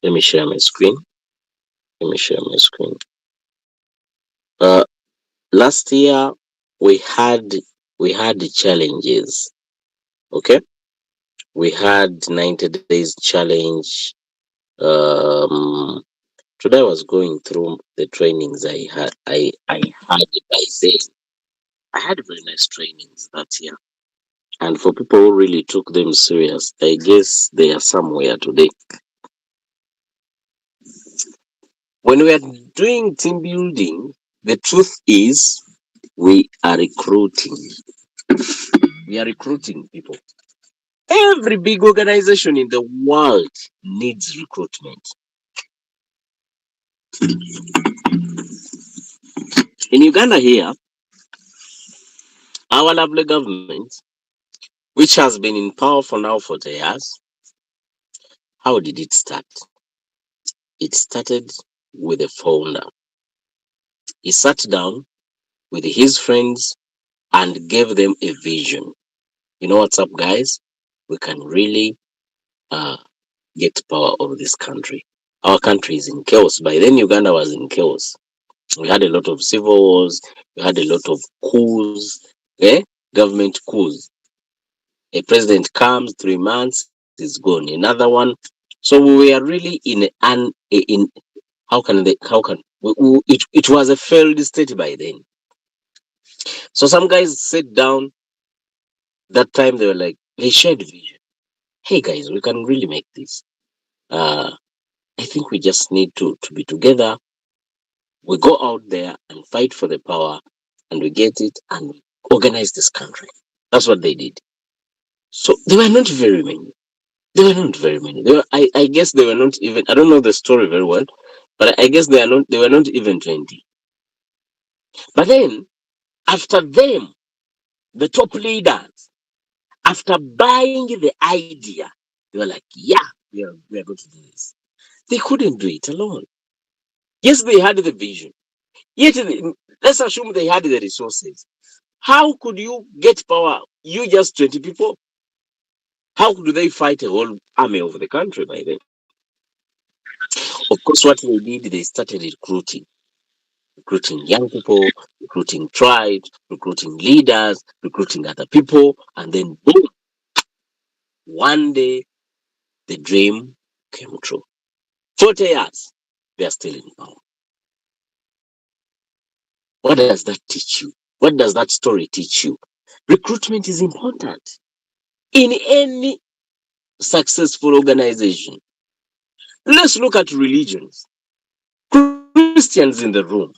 Let me share my screen. Let me share my screen. Uh, Last year we had the challenges. Okay, we had 90 days challenge. Um, Today I was going through the trainings I had by then. I had very nice trainings that year, and for people who really took them serious, I guess they are somewhere today. When we are doing team building, the truth is we are recruiting. We are recruiting people. Every big organization in the world needs recruitment. In Uganda here, our lovely government, which has been in power for now 40 years, how did it start? It started with a founder. He sat down with his friends and gave them a vision. You know what's up, guys? We can really uh, get power over this country. Our country is in chaos. By then, Uganda was in chaos. We had a lot of civil wars. We had a lot of coups, government coups. A president comes 3 months, is gone. Another one. So we were really in how can it was a failed state by then. So some guys sat down that time. They were like, they shared vision. Hey guys, we can really make this. Uh, I think we just need to be together. We go out there and fight for the power, and we get it, and we organize this country. That's what they did. So they were not very many. They were not very many. I guess they were not even. I don't know the story very well, but I guess they are not. They were not even 20. But then after them, the top leaders, after buying the idea, they were like, "Yeah, we are going to do this." They couldn't do it alone. Yes, they had the vision. Yet, let's assume they had the resources. How could you get power? You just 20 people? How do they fight a whole army of the country by then? Of course, what they did, they started recruiting young people, recruiting tribes, recruiting leaders, recruiting other people, and then boom, one day the dream came true. 40 years, they are still in power. What does that teach you? What does that story teach you? Recruitment is important in any successful organization. Let's look at religions. Christians in the room.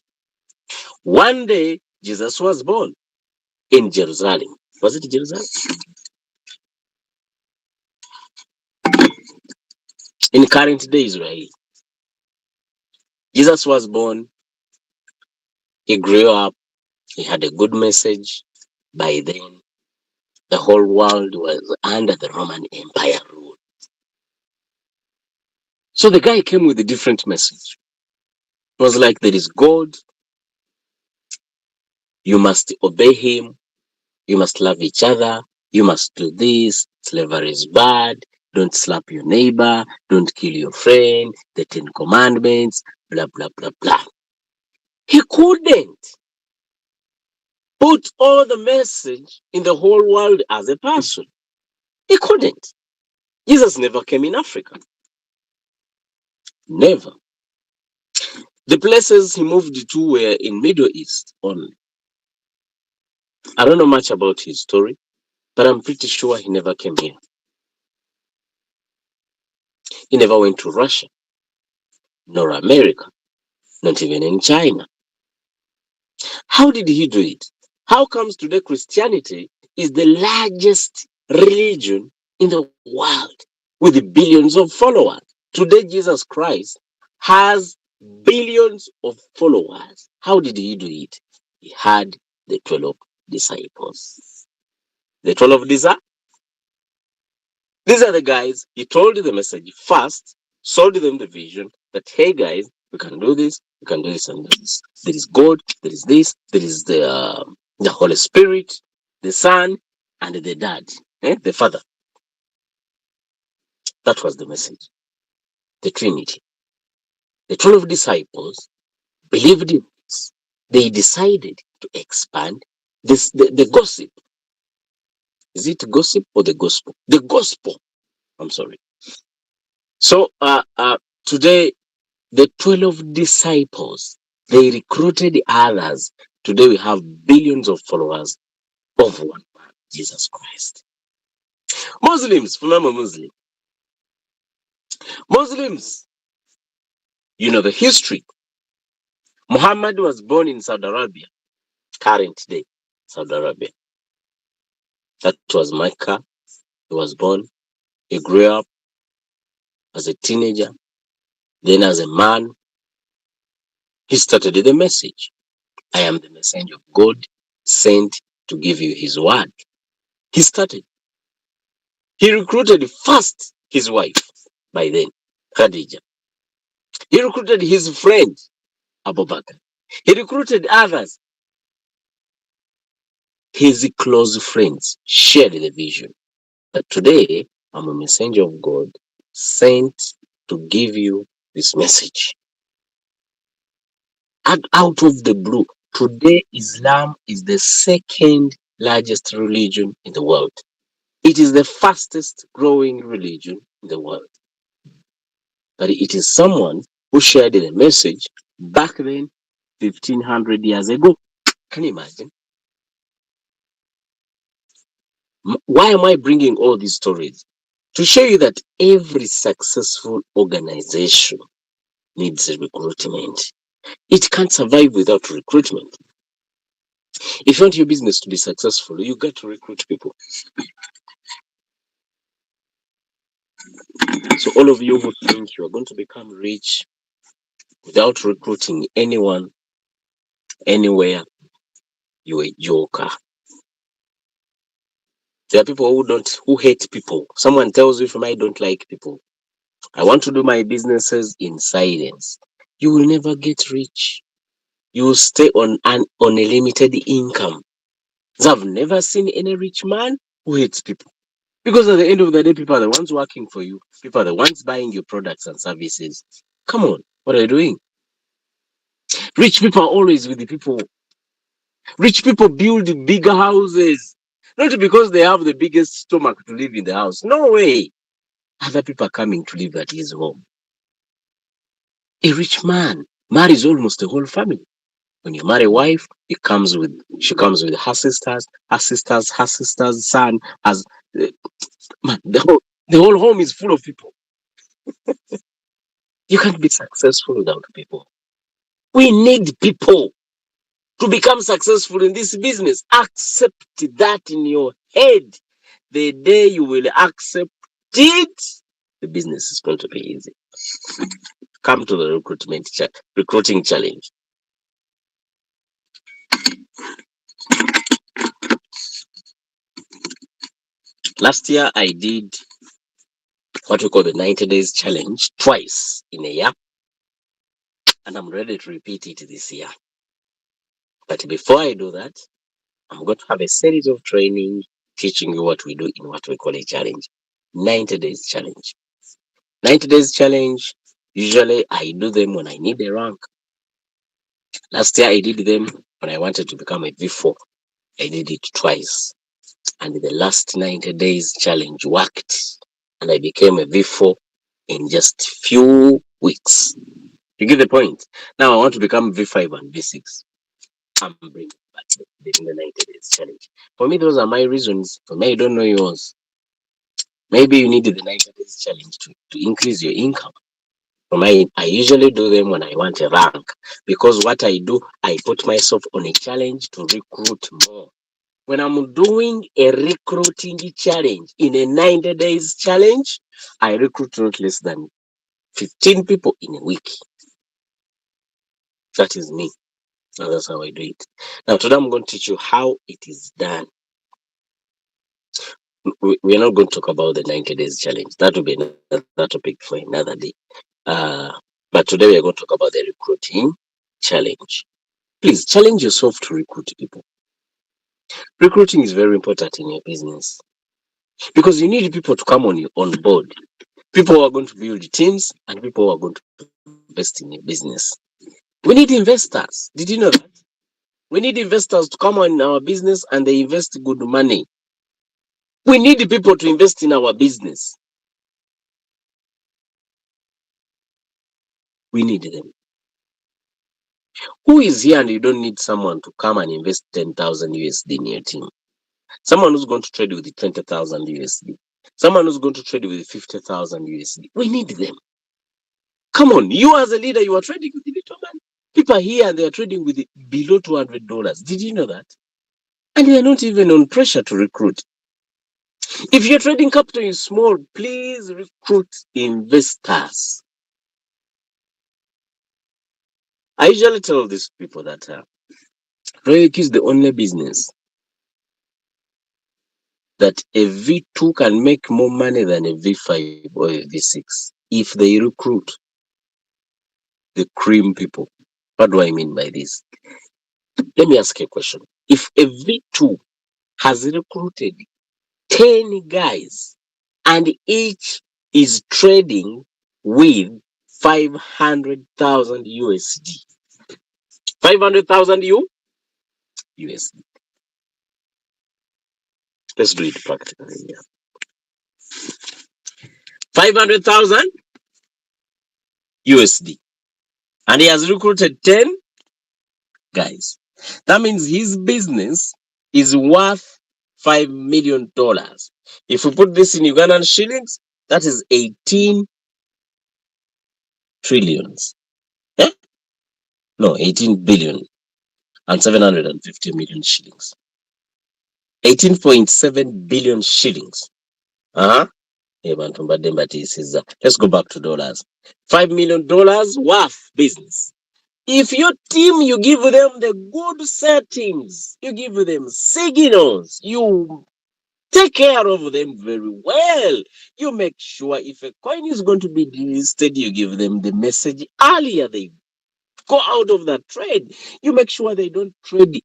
One day, Jesus was born in Jerusalem. Was it Jerusalem? In current day Israel. Jesus was born, he grew up, he had a good message. By then, the whole world was under the Roman Empire rule. So the guy came with a different message. It was like, there is God, you must obey him, you must love each other, you must do this, slavery is bad, don't slap your neighbor, don't kill your friend, the 10 Commandments, blah, blah, blah, blah. He couldn't put all the message in the whole world as a person. He couldn't. Jesus never came in Africa. Never. The places he moved to were in Middle East only. I don't know much about his story, but I'm pretty sure he never came here. He never went to Russia, nor America, not even in China. How did he do it? How comes today Christianity is the largest religion in the world with billions of followers? Today, Jesus Christ has billions of followers. How did he do it? He had the 12 disciples. The 12 disciples, these are the guys, he told the message first, sold them the vision that, hey guys, we can do this, we can do this and do this. There is God, there is this, there is the Holy Spirit, the Son, and the Dad, the Father. That was the message. the Trinity. The 12 disciples believed in this. They decided to expand the gossip. Is it gossip or the gospel? The gospel. I'm sorry. So today, the 12 disciples, they recruited others. Today we have billions of followers of one man, Jesus Christ. Muslims, remember Muslims, you know the history. Muhammad was born in Saudi Arabia, current day, Saudi Arabia. That was Mecca. He was born. He grew up as a teenager. Then as a man, he started the message. I am the messenger of God sent to give you his word. He started. He recruited first his wife, by then, Khadija. He recruited his friend, Abu Bakr. He recruited others. His close friends shared the vision. But today, I'm a messenger of God sent to give you this message. And out of the blue, today Islam is the second largest religion in the world. It is the fastest growing religion in the world. But it is someone who shared the message back then, 1500 years ago. Can you imagine? Why am I bringing all these stories? To show you that every successful organization needs recruitment. It can't survive without recruitment. If you want your business to be successful, you got to recruit people. So all of you who think you are going to become rich without recruiting anyone, anywhere, you're a joker. There are people who hate people. Someone tells you from I don't like people. I want to do my businesses in silence. You will never get rich. You will stay on a limited income. So I've never seen any rich man who hates people. Because at the end of the day, people are the ones working for you. People are the ones buying your products and services. Come on, what are you doing? Rich people are always with the people. Rich people build bigger houses. Not because they have the biggest stomach to live in the house. No way. Other people are coming to live at his home. A rich man marries almost the whole family. When you marry a wife, she comes with her sister's son. As man, the whole home is full of people. You can't be successful without people. We need people to become successful in this business. Accept that in your head. The day you will accept it, the business is going to be easy. Come to the recruiting challenge. Last year, I did what we call the 90 days challenge twice in a year. And I'm ready to repeat it this year. But before I do that, I'm going to have a series of training teaching you what we do in what we call a challenge. 90 days challenge. 90 days challenge, usually I do them when I need a rank. Last year I did them when I wanted to become a V4. I did it twice. And the last 90 days challenge worked. And I became a V4 in just few weeks. You get the point? Now I want to become V5 and V6. I'm bringing back the 90 days challenge. For me, those are my reasons. For me, I don't know yours. Maybe you need the 90 days challenge to increase your income. For me, I usually do them when I want a rank. Because what I do, I put myself on a challenge to recruit more. When I'm doing a recruiting challenge in a 90 days challenge, I recruit not less than 15 people in a week. That is me. And that's how I do it. Now, today I'm going to teach you how it is done. We're not going to talk about the 90 days challenge. That will be another topic for another day. But today we are going to talk about the recruiting challenge. Please challenge yourself to recruit people. Recruiting is very important in your business because you need people to come on board. People who are going to build teams and people who are going to invest in a business. We need investors. Did you know that? We need investors to come on our business and they invest good money. We need people to invest in our business. We need them. Who is here and you don't need someone to come and invest 10,000 USD in your team? Someone who's going to trade with the 20,000 USD. Someone who's going to trade with the 50,000 USD. We need them. Come on, you as a leader, you are trading with the little man. People are here and they are trading with below $200. Did you know that? And they are not even on pressure to recruit. If your trading capital is small, please recruit investors. I usually tell these people that Royalty is the only business that a V2 can make more money than a V5 or a V6 if they recruit the cream people. What do I mean by this? Let me ask you a question. If a V2 has recruited 10 guys and each is trading with 500,000 USD, 500,000 USD. Let's do it practically here. 500,000 USD. And he has recruited 10 guys. That means his business is worth $5 million. If we put this in Ugandan shillings, that is 18 trillions. Eh? No, 18 billion and 750 million shillings. 18.7 billion shillings. Let's go back to dollars. $5 million worth business. If your team, you give them the good settings, you give them signals, you take care of them very well. You make sure if a coin is going to be delisted, you give them the message earlier. They go out of that trade. You make sure they don't trade.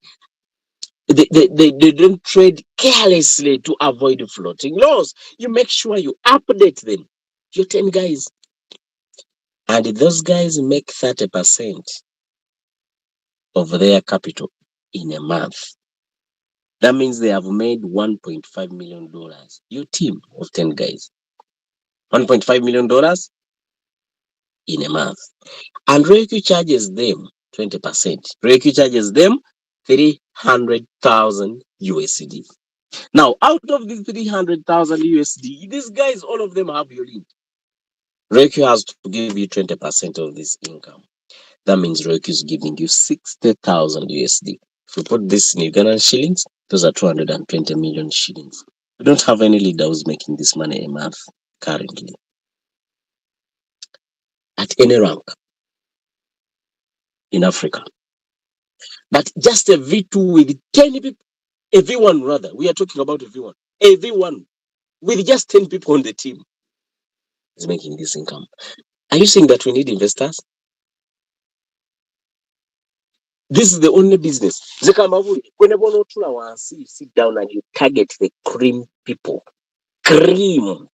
They don't trade carelessly to avoid floating loss. You make sure you update them. Your 10 guys. And those guys make 30% of their capital in a month. That means they have made $1.5 million. Your team of 10 guys. $1.5 million in a month. And Reiki charges them 20%. Reiki charges them 300,000 USD. Now, out of these 300,000 USD, these guys, all of them have your link. Reiki has to give you 20% of this income. That means Reiki is giving you 60,000 USD. If we put this in Ugandan shillings, those are 220 million shillings. We don't have any leader who's making this money a month currently at any rank in Africa. But just a V2 with 10 people, a V1 rather, we are talking about a V1, a V1 with just 10 people on the team is making this income. Are you saying that we need investors? This is the only business. Whenever you sit down and you target the cream people. Cream.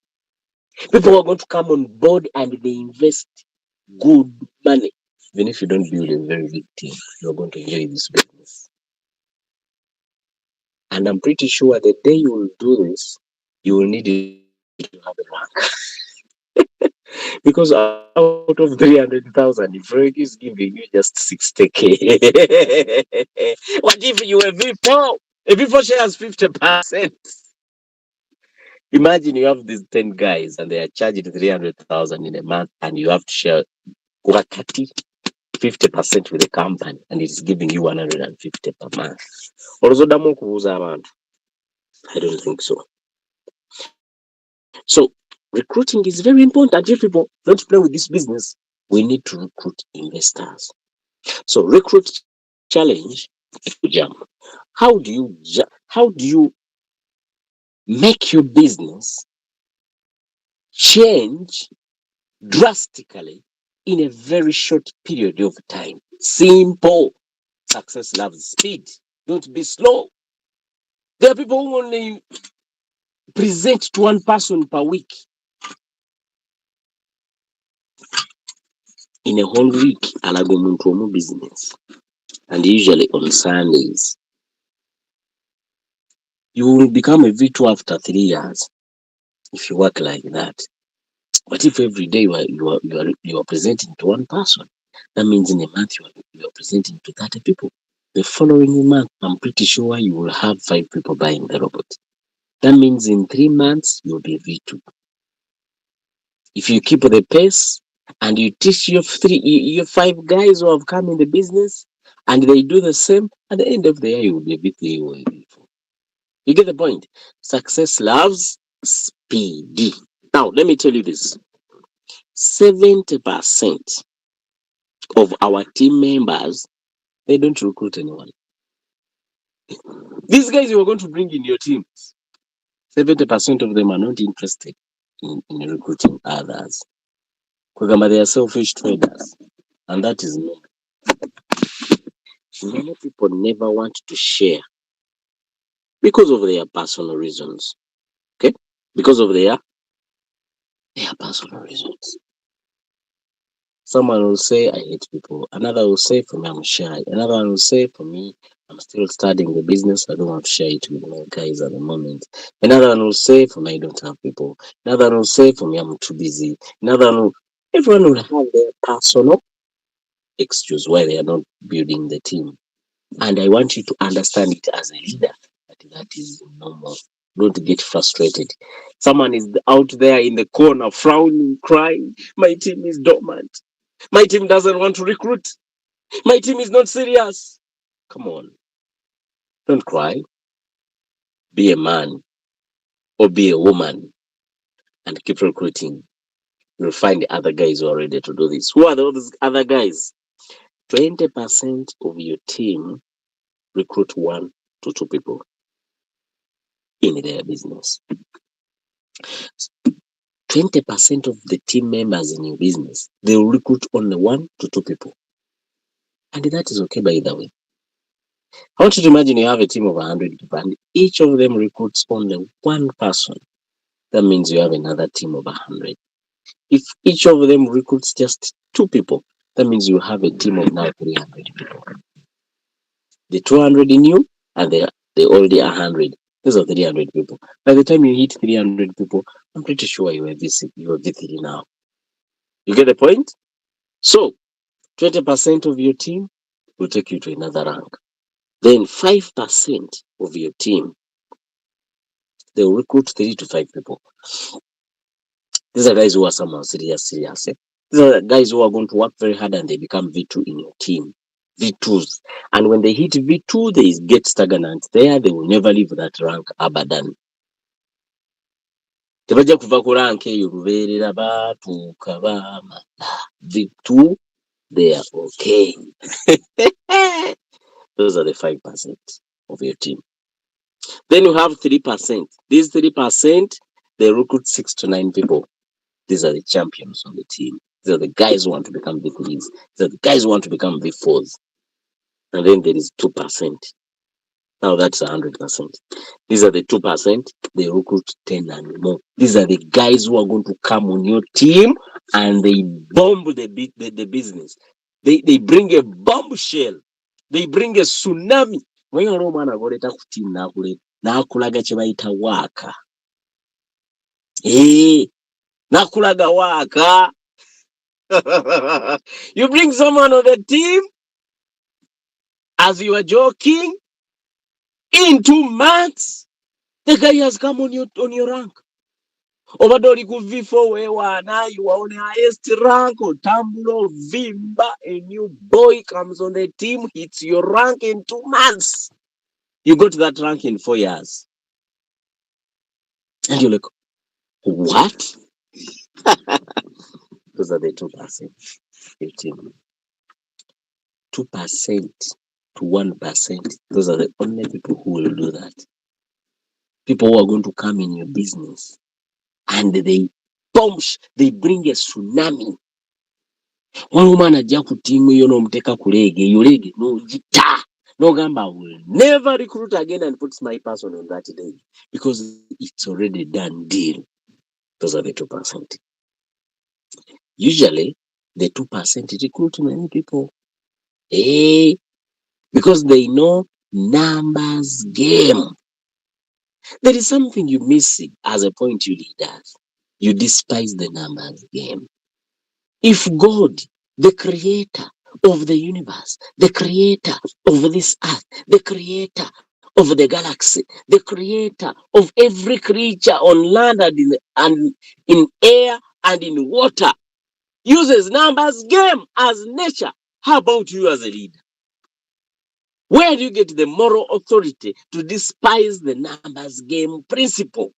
People are going to come on board and they invest good money. Even if you don't build a very big team, you're going to enjoy this business. And I'm pretty sure the day you will do this, you will need to have a rank. Because out of 300,000, if Frank is giving you just 60K, what if you a V4? A V4 shares 50%. Imagine you have these 10 guys and they are charging 300,000 in a month and you have to share 50% with the company and it's giving you 150 per month. Also, I don't think so. So recruiting is very important. If people don't play with this business, we need to recruit investors. So recruit challenge jump. How do you make your business change drastically in a very short period of time? Simple. Success loves speed. Don't be slow. There are people who only present to one person per week. in a whole week, alaga omuntu omu business, and usually on Sundays. You will become a V2 after 3 years if you work like that. But if every day you are presenting to one person, that means in a month you are presenting to 30 people. The following month, I'm pretty sure you will have 5 people buying the robot. That means in 3 months you'll be V2. If you keep the pace and you teach your 5 guys who have come in the business and they do the same, at the end of the year you will be a V3 or a V4. You get the point? Success loves speed. Now, let me tell you this. 70% of our team members, they don't recruit anyone. These guys you are going to bring in your team, 70% of them are not interested in recruiting others. They are selfish traders. And that is normal. Many people never want to share because of their personal reasons. Okay? Because of their personal reasons. Someone will say, I hate people. Another will say, for me, I'm shy. Another one will say, for me, I'm still starting the business. I don't want to share it with my guys at the moment. Another one will say, for me, I don't have people. Another one will say, for me, I'm too busy. Everyone will have their personal excuse why they are not building the team. And I want you to understand it as a leader that is normal. Don't get frustrated. Someone is out there in the corner, frowning, crying. My team is dormant. My team doesn't want to recruit. My team is not serious. Come on. Don't cry. Be a man or be a woman and keep recruiting. You'll find the other guys who are ready to do this. Who are those other guys? 20% of your team recruit 1 to 2 people in their business. 20% of the team members in your business, they will recruit only 1 to 2 people. And that is okay, by the way. I want you to imagine you have a team of 100 people and each of them recruits only 1 person. That means you have another team of 100. If each of them recruits just 2 people, that means you have a team of now 300 people. The 200 in you and they already 100. Those are 300 people. By the time you hit 300 people, I'm pretty sure you are V3 now. You get the point? So 20% of your team will take you to another rank. Then 5% of your team, they will recruit 3 to 5 people. These are guys who are somehow serious. These are guys who are going to work very hard and they become V2 in your team. V2s. And when they hit V2, they get stagnant there. They will never leave that rank abadan. Tebajja kuva ku rank eyo lubeerera baatuuka baamala. V2, they are okay. Those are the 5% of your team. Then you have 3%. These 3%, they recruit 6 to 9 people. These are the champions on the team. These are the guys who want to become V3s. These are the guys who want to become V4s. And then there is 2%. Now that's 100%. These are the 2%. They recruit 10 and more. These are the guys who are going to come on your team and they bomb the business. They bring a bombshell. They bring a tsunami. When you're a man, I go to team nakulaga kye bayita waaka. Nakulaga waaka. You bring someone on the team as you are joking. In 2 months, the guy has come on your rank. Obadde oli ku V4 weewaana, you are on the highest rank. Otambula ovimba, a new boy comes on the team, hits your rank in 2 months. You got that rank in 4 years. And you're like, what? Those are the 2%. 15. 2% to 1%. Those are the only people who will do that. People who are going to come in your business and they bring a tsunami. One woman ajja ku team yo n'omuteeka ku leege, eyo leege n'ogita. N'ogamba, I will never recruit again and put my person on that day because it's already done deal. Those are the 2%. Usually, The 2% recruit many people. Hey, because they know numbers game. There is something you miss as a point you leaders. You despise the numbers game. If God, the creator of the universe, the creator of this earth, the creator of the galaxy, the creator of every creature on land and in air and in water, uses numbers game as nature, how about you as a leader? Where do you get the moral authority to despise the numbers game principle?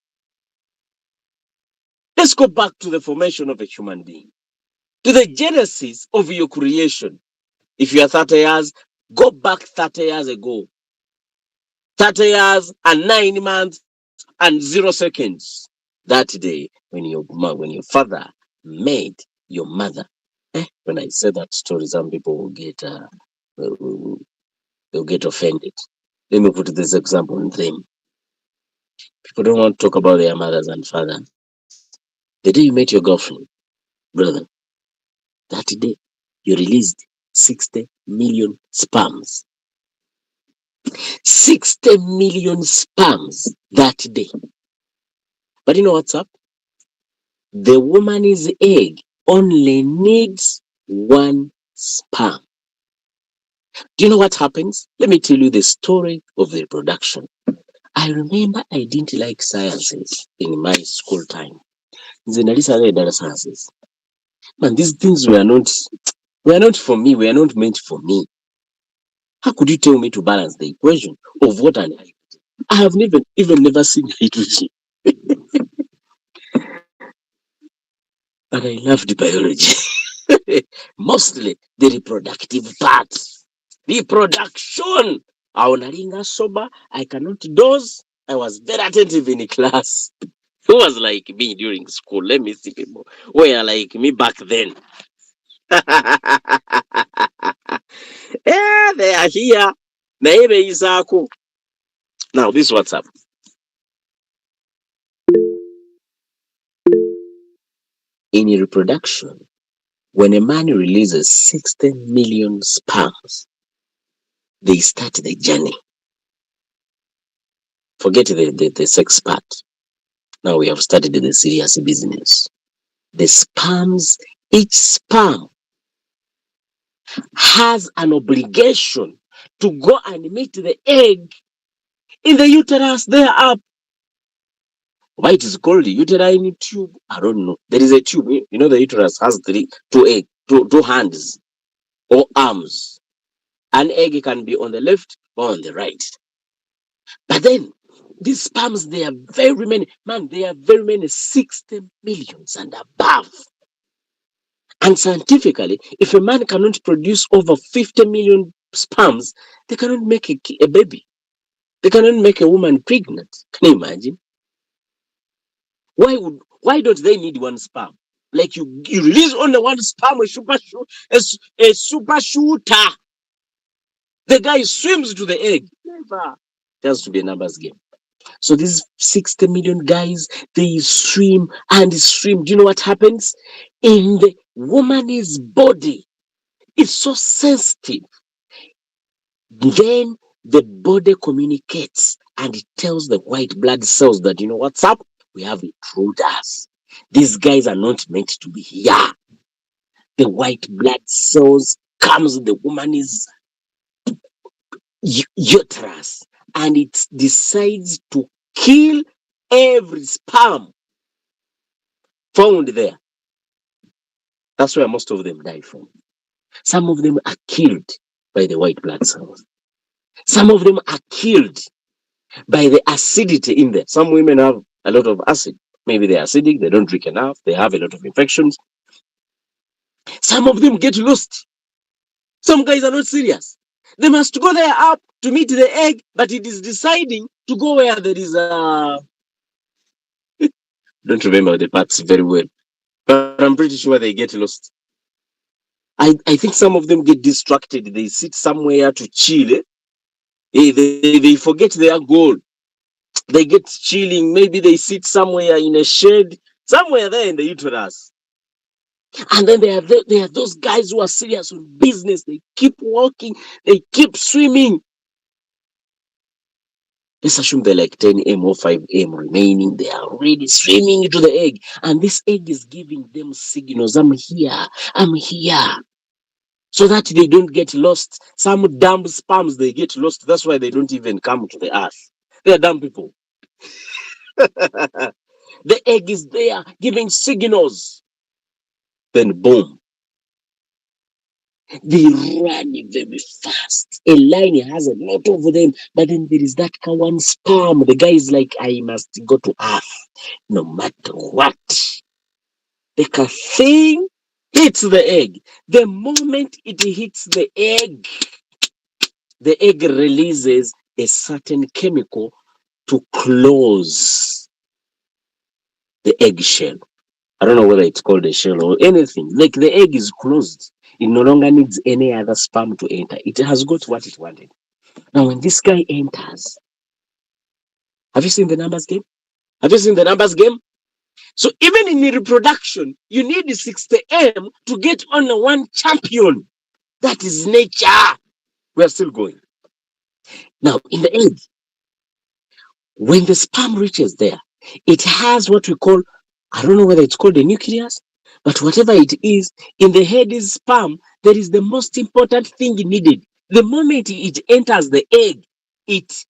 Let's go back to the formation of a human being, to the genesis of your creation. If you are 30 years, go back 30 years ago. 30 years and 9 months and 0 seconds. That day when your father made your mother. When I say that story, some people will get offended. Let me put this example in them. People don't want to talk about their mothers and fathers. The day you met your girlfriend, brother, that day you released 60 million sperms. 60 million sperms that day. But you know what's up? The woman's egg only needs one sperm. Do you know what happens? Let me tell you the story of the reproduction. I remember I didn't like sciences in my school time. Sciences. Man, these things were not for me, were not meant for me. How could you tell me to balance the equation of water and hydrogen? I have never seen hydrogen. But I loved biology. Mostly the reproductive part. Reproduction. Aonaringa sober. I cannot doze. I was very attentive in class. Who was like me during school? Let me see people who were like me back then. Yeah, they are here. Naebe Isaku. Now, this is what's up. In reproduction, when a man releases 60 million sperms, they start the journey. Forget the sex part. Now we have started the serious business. The sperms, each sperm has an obligation to go and meet the egg in the uterus there up. Why it is called the uterine tube? I don't know. There is a tube. You know the uterus has two hands or arms. An egg can be on the left or on the right. But then these sperms, they are very many. Man, they are very many, 60 millions and above. And scientifically, if a man cannot produce over 50 million sperms, they cannot make a baby. They cannot make a woman pregnant. Can you imagine? Why don't they need one sperm? Like you release only one sperm, a super shooter. The guy swims to the egg. Never. It has to be a numbers game. So these 60 million guys, they swim and swim. Do you know what happens? In the woman's body, it's so sensitive. Then the body communicates and it tells the white blood cells that, you know what's up? We have intruders. These guys are not meant to be here. The white blood cells comes the woman's uterus and it decides to kill every sperm found there. That's where most of them die from. Some of them are killed by the white blood cells. Some of them are killed by the acidity in there. Some women have a lot of acid. Maybe they're acidic, they don't drink enough, they have a lot of infections. Some of them get lost. Some guys are not serious. They must go there up to meet the egg, but it is deciding to go where there is a... don't remember the parts very well, but I'm pretty sure they get lost. I think some of them get distracted. They sit somewhere to chill. They forget their goal. They get chilling. Maybe they sit somewhere in a shade, somewhere there in the uterus. And then there are those guys who are serious on business. They keep walking, they keep swimming. Let's assume they're like 10 m or 5 m remaining. They are already swimming into the egg. And this egg is giving them signals. I'm here. I'm here. So that they don't get lost. Some dumb sperms, they get lost. That's why they don't even come to the earth. They are dumb people. The egg is there giving signals. Then boom. They run very fast. A line has a lot of them, but then there is that one sperm. The guy is like, I must go to earth no matter what. The thing hits the egg. The moment it hits the egg releases a certain chemical to close the eggshell. I don't know whether it's called a shell or anything. Like the egg is closed. It no longer needs any other sperm to enter. It has got what it wanted. Now, when this guy enters, have you seen the numbers game? Have you seen the numbers game? So even in reproduction, you need 60M to get only one champion. That is nature. We are still going. Now, in the egg, when the sperm reaches there, it has what we call, I don't know whether it's called the nucleus, but whatever it is, in the head is sperm, there is the most important thing needed. The moment it enters the egg, it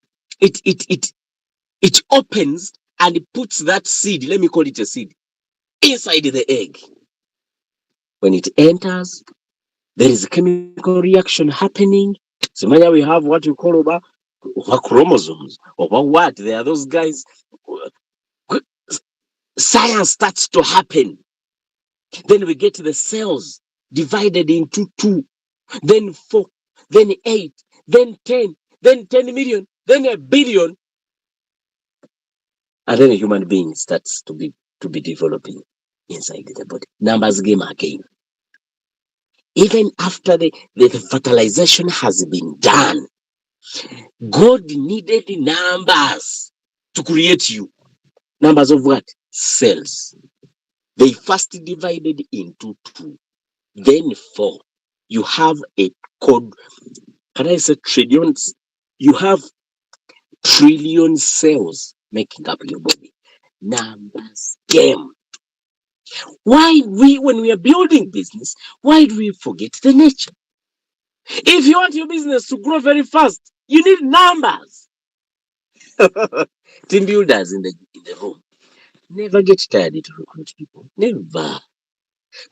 opens and it puts that seed, let me call it a seed, inside the egg. When it enters, there is a chemical reaction happening. So now we have what we call over chromosomes, over what? There are those guys. Science starts to happen. Then we get the cells divided into 2, then 4, then 8, then 10, then 10 million, then a billion. And then a human being starts to be developing inside the body. Numbers game again. Even after the fertilization has been done, God needed numbers to create you. Numbers of what? Cells. They first divided into 2, then 4. You have a code. Can I say trillions? You have trillion cells making up your body. Numbers game. Why when we are building business, why do we forget the nature? If you want your business to grow very fast, you need numbers. Team builders in the room, never get tired to recruit people. Never.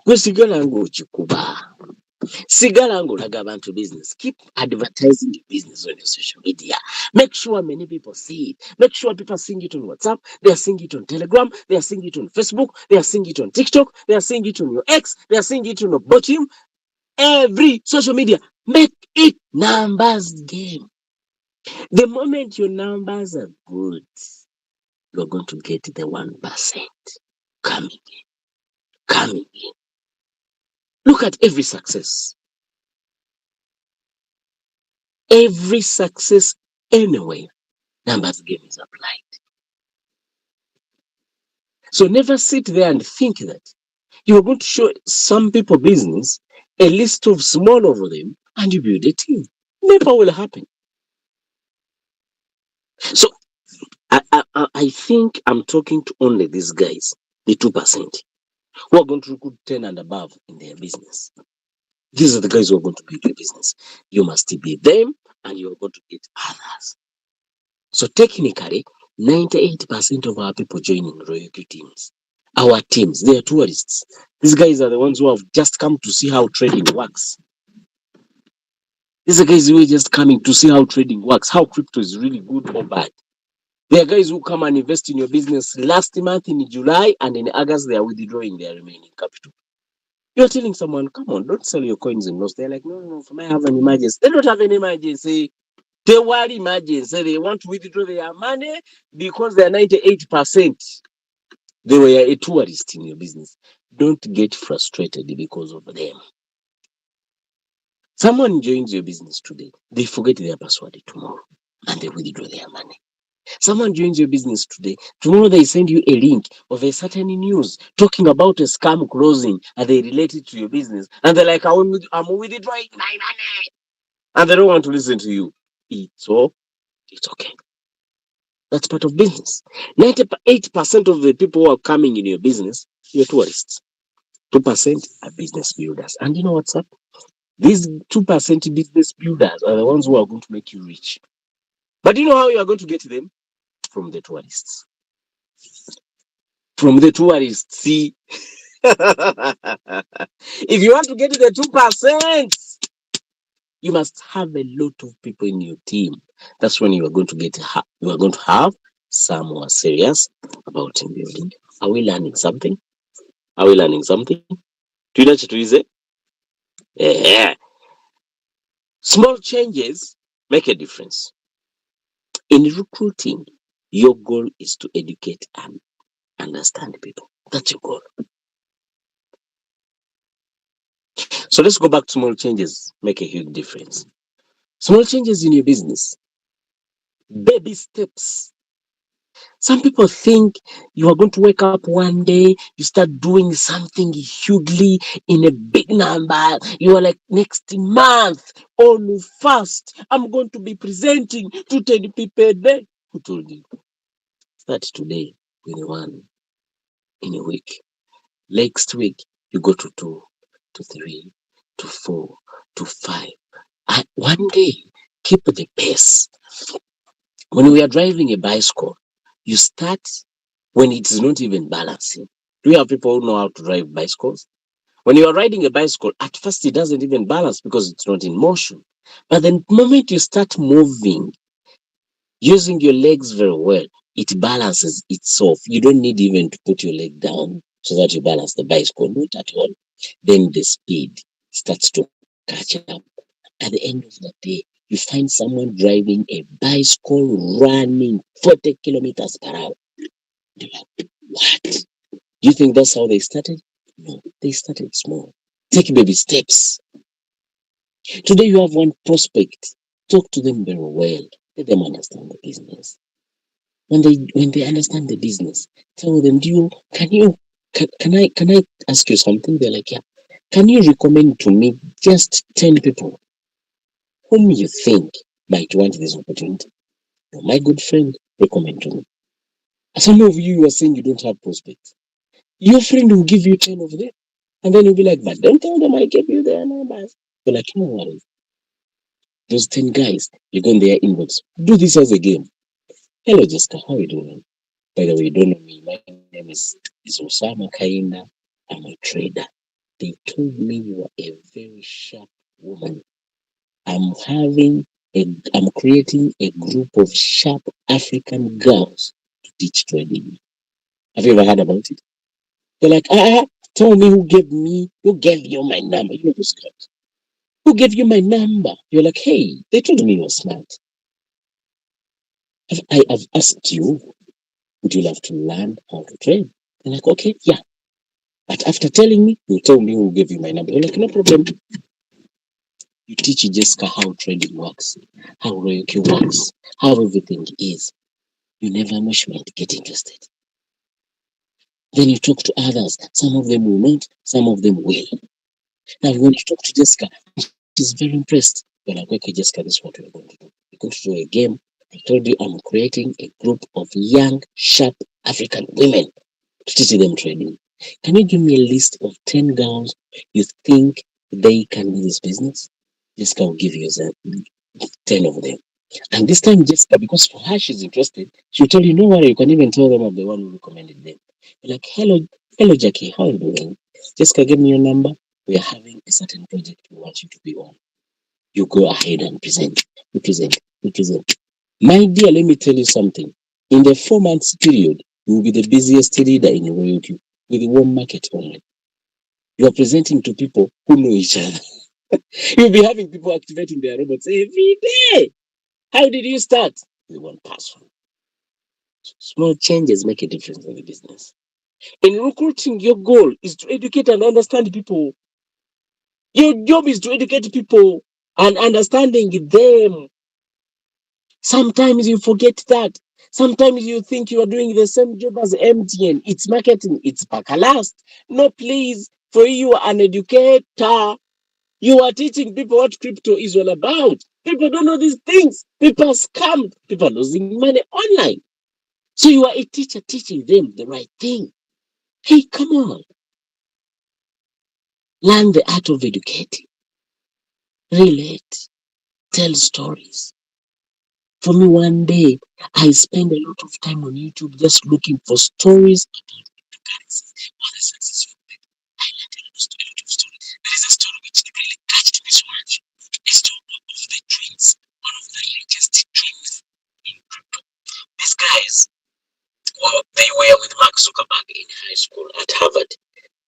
Sigala ngolaga abantu business. Keep advertising your business on your social media. Make sure many people see it. Make sure people are seeing it on WhatsApp. They are seeing it on Telegram. They are seeing it on Facebook. They are seeing it on TikTok. They are seeing it on your X. They are seeing it on your bottom. Every social media. Make it numbers game. The moment your numbers are good, you're going to get the 1% coming in. Coming in. Look at every success. Every success anywhere, numbers game is applied. So never sit there and think that you're going to show some people business, a list of small of them, and you build a team. Never will happen. So I think I'm talking to only these guys, the 2%, who are going to recruit 10 and above in their business. These are the guys who are going to build your business. You must be them, and you're going to get others. So technically, 98% of our people joining royalty teams, our teams, they are tourists. These guys are the ones who have just come to see how trading works. These are guys who are just coming to see how trading works, how crypto is really good or bad. There are guys who come and invest in your business last month in July, and in August they are withdrawing their remaining capital. You're telling someone, come on, don't sell your coins in loss. They're like, no, for me, I have an emergency. They don't have an emergency. They worry emergency. They want to withdraw their money because they're 98%. They were a tourist in your business. Don't get frustrated because of them. Someone joins your business today, they forget their password tomorrow and they withdraw their money. Someone joins your business today. Tomorrow they send you a link of a certain news talking about a scam closing and they relate it to your business. And they're like, I'm withdrawing my money. And they don't want to listen to you. It's okay. That's part of business. 98% of the people who are coming in your business, you're tourists. 2% are business builders. And you know what's up? These 2% business builders are the ones who are going to make you rich. But you know how you are going to get them? From the tourists. From the tourists. See, if you want to get to the 2%, you must have a lot of people in your team. That's when you are going to you are going to have some who are serious about team building. Are we learning something? Are we learning something? Twina chituize? Yeah. Small changes make a difference. In recruiting, your goal is to educate and understand people. That's your goal. So let's go back to small changes make a huge difference. Small changes in your business. Baby steps. Some people think you are going to wake up one day, you start doing something hugely in a big number. You are like, next month, on first, I'm going to be presenting to 10 people a day. Who told you? Start today, 21, in a week. Next week, you go to 2, to 3, to 4, to 5. And one day, keep the pace. When we are driving a bicycle, you start when it is not even balancing. Do you have people who know how to drive bicycles? When you are riding a bicycle, at first it doesn't even balance because it's not in motion. But the moment you start moving, using your legs very well, it balances itself. You don't need even to put your leg down so that you balance the bicycle, not at all. Then the speed starts to catch up. At the end of the day, you find someone driving a bicycle running 40 kilometers per hour. You're like, what? Do you think that's how they started? No, they started small. Take baby steps. Today you have one prospect. Talk to them very well. Let them understand the business. When they understand the business, tell them, can I ask you something? They're like, yeah. Can you recommend to me just 10 people whom you think might want this opportunity? My good friend, recommend to me. Some of you are saying you don't have prospects. Your friend will give you 10 of them. And then you'll be like, but don't tell them I gave you their numbers. You're like, no worries. Those 10 guys, you go in their inbox. Do this as a game. Hello, Jessica. How are you doing? By the way, you don't know me. My name is Usaamah Kayinda. I'm a trader. They told me you are a very sharp woman. I'm creating a group of sharp African girls to teach trading. Have you ever heard about it? They're like, tell me who gave you my number. You know those guys. Who gave you my number? You're like, hey, they told me you're smart. I've asked you, would you love to learn how to trade? They're like, okay, yeah. But after telling me, you tell me who gave you my number. You're like, no problem. You teach Jessica how trading works, how royalty works, how everything is. You never know she might get interested. Then you talk to others. Some of them will not, some of them will. Now, when you talk to Jessica, she's very impressed. You're like, okay, Jessica, this is what we're going to do. We're going to do a game. I told you I'm creating a group of young, sharp African women to teach them trading. Can you give me a list of 10 girls you think they can do this business? Jessica will give you 10 of them. And this time, Jessica, because for her she's interested, she'll tell you, no worry, you can even tell them of the one who recommended them. You're like, hello, Jackie, how are you doing? Jessica, give me your number. We are having a certain project we want you to be on. You go ahead and present. You present. My dear, let me tell you something. In the 4 months period, you will be the busiest leader in your royalty with one market only. You are presenting to people who know each other. You'll be having people activating their robots every day. How did you start? With one person. Small changes make a difference in the business. In recruiting, your goal is to educate and understand people. Your job is to educate people and understanding them. Sometimes you forget that. Sometimes you think you are doing the same job as MTN. It's marketing. It's bacalast. No, please. For you are an educator. You are teaching people what crypto is all about. People don't know these things. People are scammed. People are losing money online. So you are a teacher teaching them the right thing. Hey, come on. Learn the art of educating. Relate. Tell stories. For me, one day, I spend a lot of time on YouTube just looking for stories about cryptocurrencies. What is successful people? I learned a lot of stories. There is a story which really touched me so much. A story of the twins, one of the richest twins in crypto. These guys, well, they were with Mark Zuckerberg in high school at Harvard.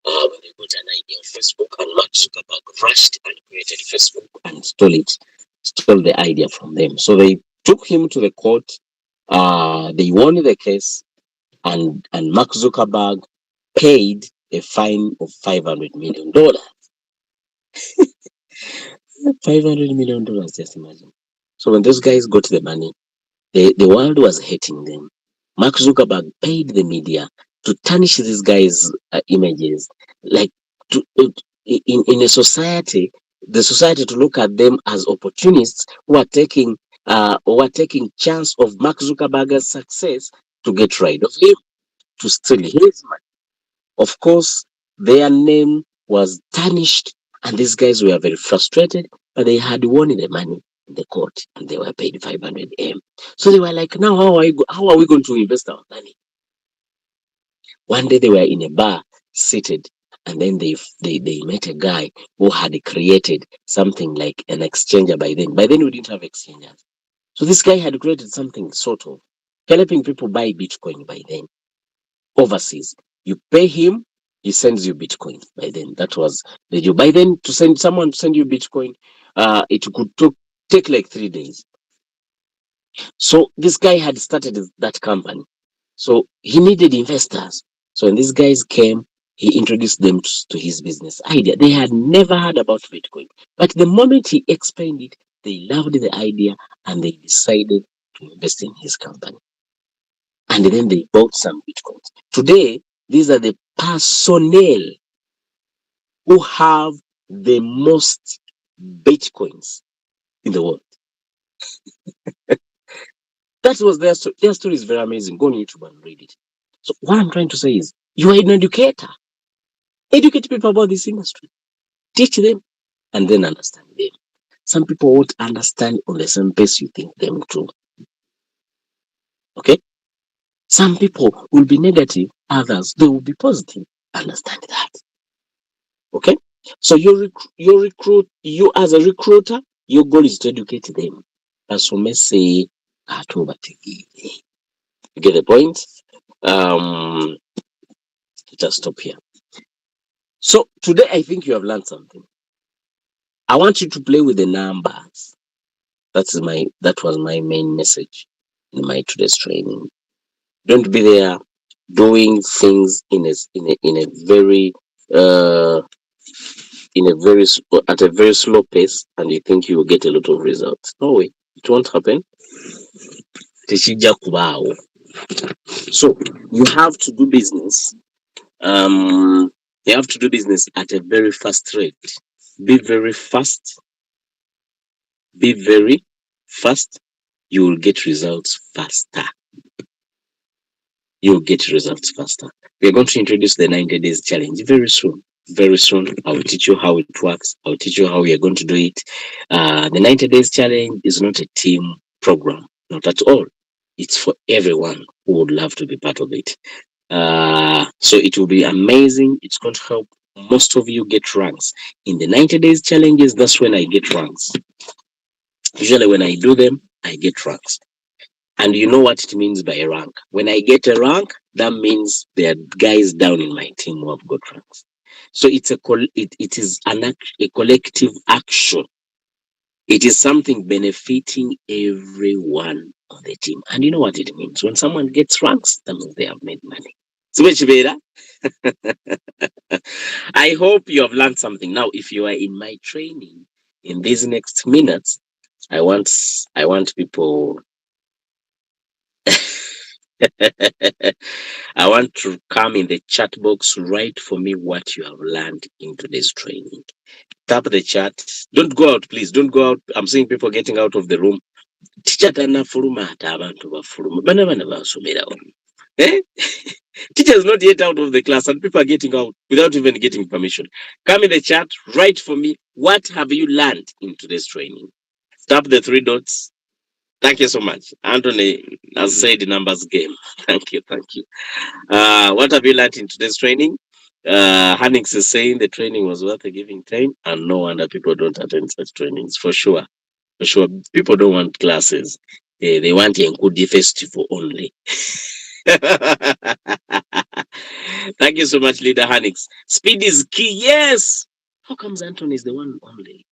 When they got an idea of Facebook, and Mark Zuckerberg rushed and created Facebook and stole the idea from them. So they took him to the court. They won the case, and Mark Zuckerberg paid a fine of $500 million. $500 million, just imagine. So when those guys got the money, the world was hating them. Mark Zuckerberg paid the media to tarnish these guys' images, like to, in a society, the society to look at them as opportunists who are taking chance of Mark Zuckerberg's success to get rid of him, to steal his money. Of course, their name was tarnished, and these guys were very frustrated, but they had won the money in the court and they were paid 500 M. So they were like, now how are we going to invest our money? One day they were in a bar seated, and then they met a guy who had created something like an exchanger by then. By then, we didn't have exchangers. So this guy had created something sort of helping people buy Bitcoin by then overseas. You pay him, he sends you Bitcoin. By then, that was the job. By then, to send someone to send you Bitcoin, it could take like 3 days. So this guy had started that company. So he needed investors. So when these guys came, he introduced them to his business idea. They had never heard about Bitcoin, but the moment he explained it, they loved the idea and they decided to invest in his company. And then they bought some Bitcoins. Today, these are the personnel who have the most Bitcoins in the world. That was their story. Their story is very amazing. Go on YouTube and read it. So what I'm trying to say is, you are an educator. Educate people about this industry. Teach them and then understand them. Some people won't understand on the same pace you think them to. Okay? Some people will be negative, others they will be positive. Understand that. Okay? So you as a recruiter, your goal is to educate them. Basomese atubategere. You get the point? Just stop here. So today I think you have learned something. I want you to play with the numbers. That was my main message in my today's training. Don't be there doing things in a very uh at a very slow pace, and you think you will get a lot of results. No way, it won't happen. Tekijja kubaawo. So you have to do business. You have to do business at a very fast rate. Be very fast. Be very fast. You will get results faster. You'll get results faster. We are going to introduce the 90 days challenge very soon. Very soon, I will teach you how it works. I will teach you how we are going to do it. The 90 days challenge is not a team program, not at all. It's for everyone who would love to be part of it. So it will be amazing. It's going to help most of you get ranks. In the 90 days challenges, that's when I get ranks. Usually when I do them, I get ranks. And you know what it means by a rank. When I get a rank, that means there are guys down in my team who have got ranks. So it is a collective action. It is something benefiting everyone on the team. And you know what it means? When someone gets ranks, that means they have made money. So I hope you have learned something. Now, if you are in my training in these next minutes, I want people I want to come in the chat box. Write for me what you have learned in today's training. Tap the chat. Don't go out, please. Don't go out. I'm seeing people getting out of the room. Teacher tanafuluma ate abantu bafuluma. Bana basomerawo. Eh? Teacher is not yet out of the class and people are getting out without even getting permission. Come in the chat. Write for me. What have you learned in today's training? Tap the 3 dots. Thank you so much. Anthony has said numbers game. Thank you. What have you learned in today's training? Hannix is saying the training was worth giving time, and no wonder people don't attend such trainings. For sure. People don't want classes. They want a good festival only. Thank you so much, Leader Hannix. Speed is key. Yes. How comes Anthony is the one only?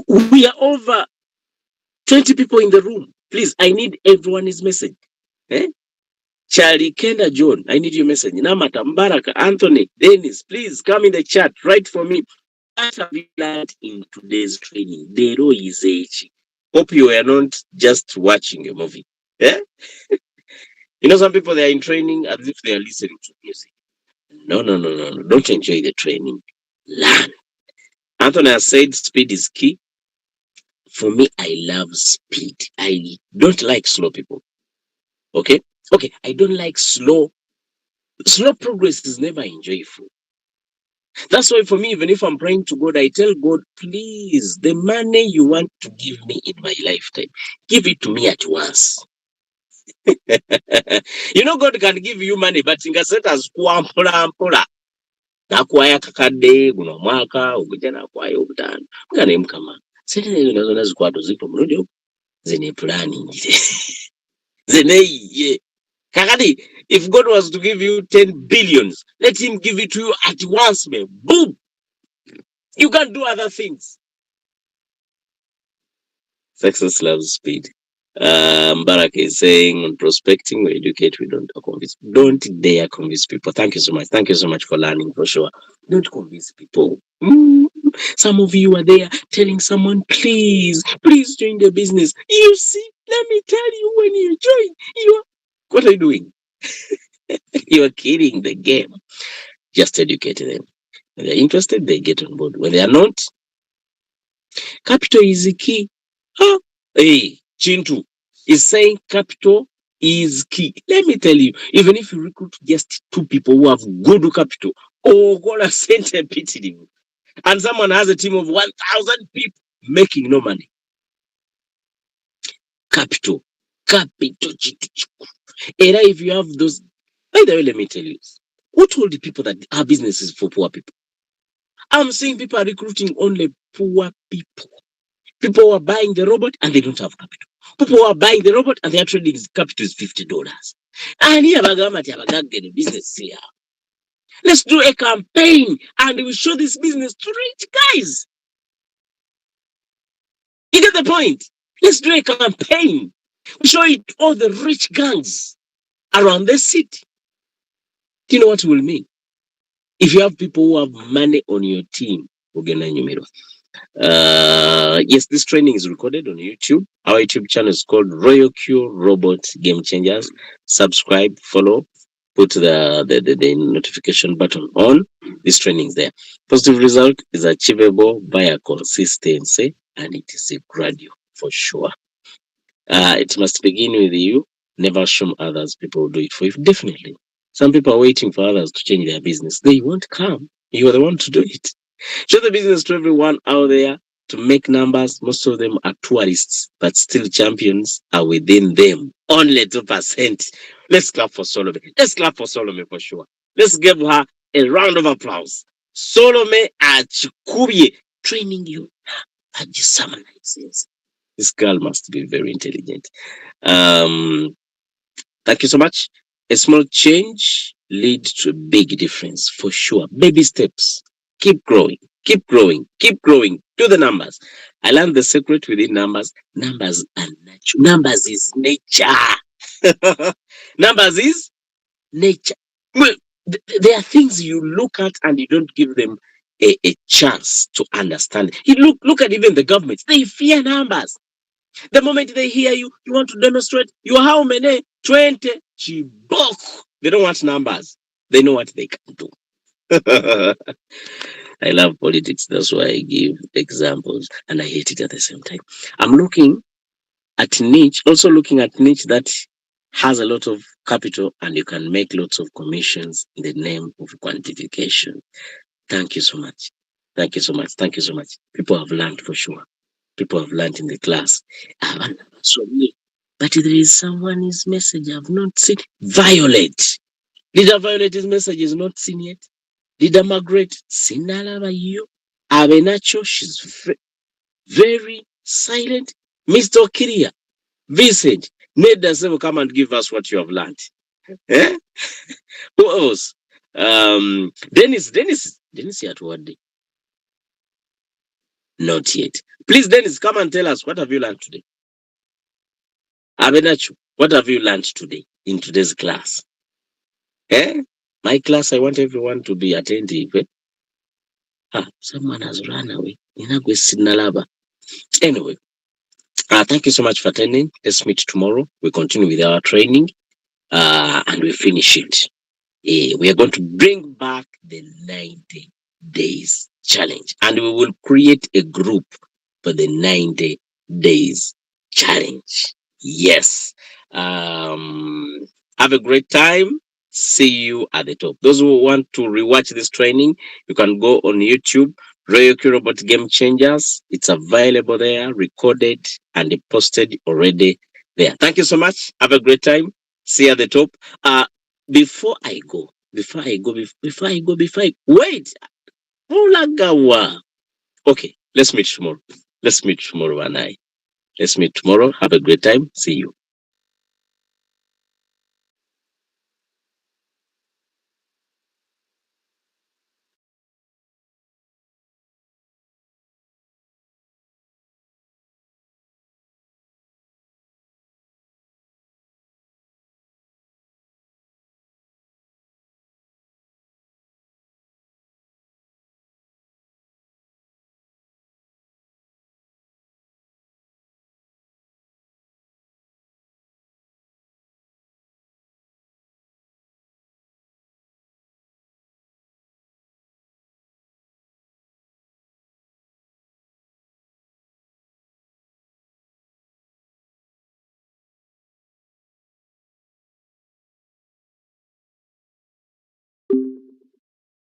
We are over 20 people in the room. Please, I need everyone's message. Eh? Charlie, Kayinda, John, I need your message. Namata, Mbaraka, Anthony, Dennis, please come in the chat. Write for me. What have you learned in today's training? Dero is H. Hope you are not just watching a movie. Eh? You know, some people, they are in training as if they are listening to music. No. Don't enjoy the training. Learn. Anthony has said speed is key. For me, I love speed. I don't like slow people. Okay? I don't like slow. Slow progress is never enjoyable. That's why for me, even if I'm praying to God, I tell God, please, the money you want to give me in my lifetime, give it to me at once. You know, God can give you money, but ingasetas kuampola. Nakwaya kakade, guno mwaka, ukuja nakwaya ubutano. Mkane mkama. Sene hizo nazo zikuwa zipo mrudio. Zene planning. Zene ye. Kakadi, if God was to give you 10 billions, let him give it to you at once, man. Boom. You can't do other things. Success loves speed. Mbarak is saying on prospecting, we educate, we don't convince. Don't dare convince people. Thank you so much. Thank you so much for learning, for sure. Don't convince people. Some of you are there telling someone, please join the business. You see, let me tell you, when you join, what are you doing? You are killing the game. Just educate them. When they're interested, they get on board. When they are not, capital is the key. Hey, Chintu is saying capital is key. Let me tell you, even if you recruit just 2 people who have good capital, gonna send a pity, and someone has a team of 1,000 people making no money. Capital. And if you have those, by the way, let me tell you, who told the people that our business is for poor people? I'm seeing people are recruiting only poor people. People who are buying the robot and they don't have capital. People who are buying the robot and their trading capital is $50. And here, get a business here. Let's do a campaign and we show this business to rich guys. You get the point? Let's do a campaign. We show it to all the rich gangs around the city. Do you know what it will mean? If you have people who have money on your team, yes, this training is recorded on YouTube. Our YouTube channel is called Royal Q Robot Game Changers. Subscribe, follow, put the notification button on. This training is there. Positive result is achievable by a consistency, and it is a gradual for sure. It must begin with you. Never show others. People will do it for you. Definitely. Some people are waiting for others to change their business. They won't come. You are the one to do it. Show the business to everyone out there to make numbers. Most of them are tourists, but still champions are within them. Only 2%. Let's clap for Solomon. Let's clap for Solomon for sure. Let's give her a round of applause. Solomon Achikubye training you at the summer license. This girl must be very intelligent. Thank you so much. A small change leads to a big difference for sure. Baby steps. Keep growing. Keep growing. Keep growing. Do the numbers. I learned the secret within numbers. Numbers are natural. Numbers is nature. Numbers is nature. Well, there are things you look at and you don't give them a chance to understand. You look at even the government. They fear numbers. The moment they hear you, you want to demonstrate you are how many? 20 chibok. They don't want numbers. They know what they can do. I love politics. That's why I give examples and I hate it at the same time. I'm looking at niche, also looking at niche that has a lot of capital and you can make lots of commissions in the name of quantification. Thank you so much. Thank you so much. Thank you so much. People have learned for sure. People have learned in the class. So me. But there is someone's message I've not seen. Violet. Leader Violet's message is not seen yet. Leader Margaret, Sinalava you. Abenacho, she's very silent. Mr. Kiria, Vincent, Ned doesn't even come and give us what you have learned. Eh? Who else? Dennis at what day? Not yet. Please, Dennis, come and tell us what have you learned today? Abenachu, what have you learned today in today's class? Eh? My class, I want everyone to be attentive. Eh? Someone has run away. Anyway, thank you so much for attending. Let's meet tomorrow. We continue with our training and we finish it. We are going to bring back the 90 days challenge and we will create a group for the 90 days challenge. Yes. Have a great time. See you at the top. Those who want to rewatch this training, you can go on YouTube, Royal Robot Game Changers. It's available there, recorded and posted already there. Thank you so much. Have a great time. See you at the top. Before I go, wait. Ulagawa. Okay, let's meet tomorrow. Let's meet tomorrow, and let's meet tomorrow. Have a great time. See you.